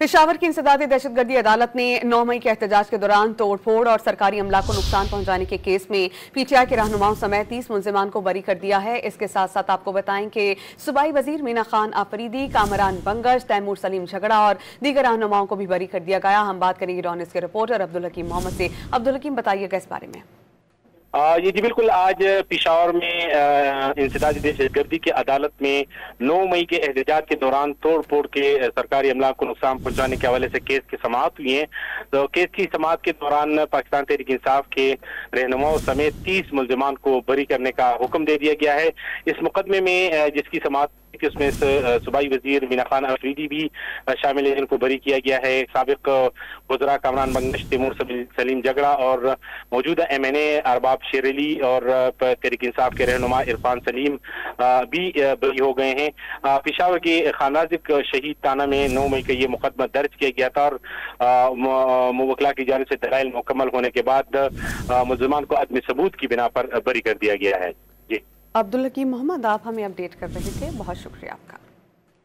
पेशावर की इंसदादी दहशतगर्दी अदालत ने 9 मई के एहतजाज के दौरान तोड़फोड़ और सरकारी अमला को नुकसान पहुंचाने के केस में पीटीआई के रहनुमाओं समेत 30 मुलजिमान को बरी कर दिया है। इसके साथ साथ आपको बताएं कि सूबाई वजीर मीना खान आफरीदी, कामरान बंगश, तैमूर सलीम झगड़ा और दीगर रहनुमाओं को भी बरी कर दिया गया। हम बात करेंगे डॉन न्यूज़ के रिपोर्टर अब्दुल हकीम मोहम्मद से। अब्दुल हकीम, बताइएगा इस बारे में। ये जी बिल्कुल, आज पिशावर में इंसदादी दहशतगर्दी की अदालत में 9 मई के एहतजाज के दौरान तोड़ फोड़ के सरकारी अमला को नुकसान पहुंचाने के हवाले से केस की समाअत हुई है। तो केस की समाअत के दौरान पाकिस्तान तहरीक इंसाफ के रहनुमाओं समेत 30 मुलजिमान को बरी करने का हुक्म दे दिया गया है। इस मुकदमे में जिसकी समाअत कि उसमें सूबाई वजीर मीना खान आफरीदी भी शामिल है, जिनको बरी किया गया है। साबिक वज़रा कामरान बंगश, तैमूर सलीम झगड़ा और मौजूदा MNA अरबाब शेर अली और तहरीक इंसाफ के रहनुमा इरफान सलीम भी बरी हो गए हैं। पेशावर के खानाजिक शहीद थाना में 9 मई का ये मुकदमा दर्ज किया गया था और मुवक्किला की जानिब से दलाइल मुकम्मल होने के बाद मुलज़मान को अदम सबूत की बिना पर बरी कर दिया गया है। जी, अब्दुल हकीम मोहम्मद, आप हमें अपडेट कर रहे थे, बहुत शुक्रिया आपका।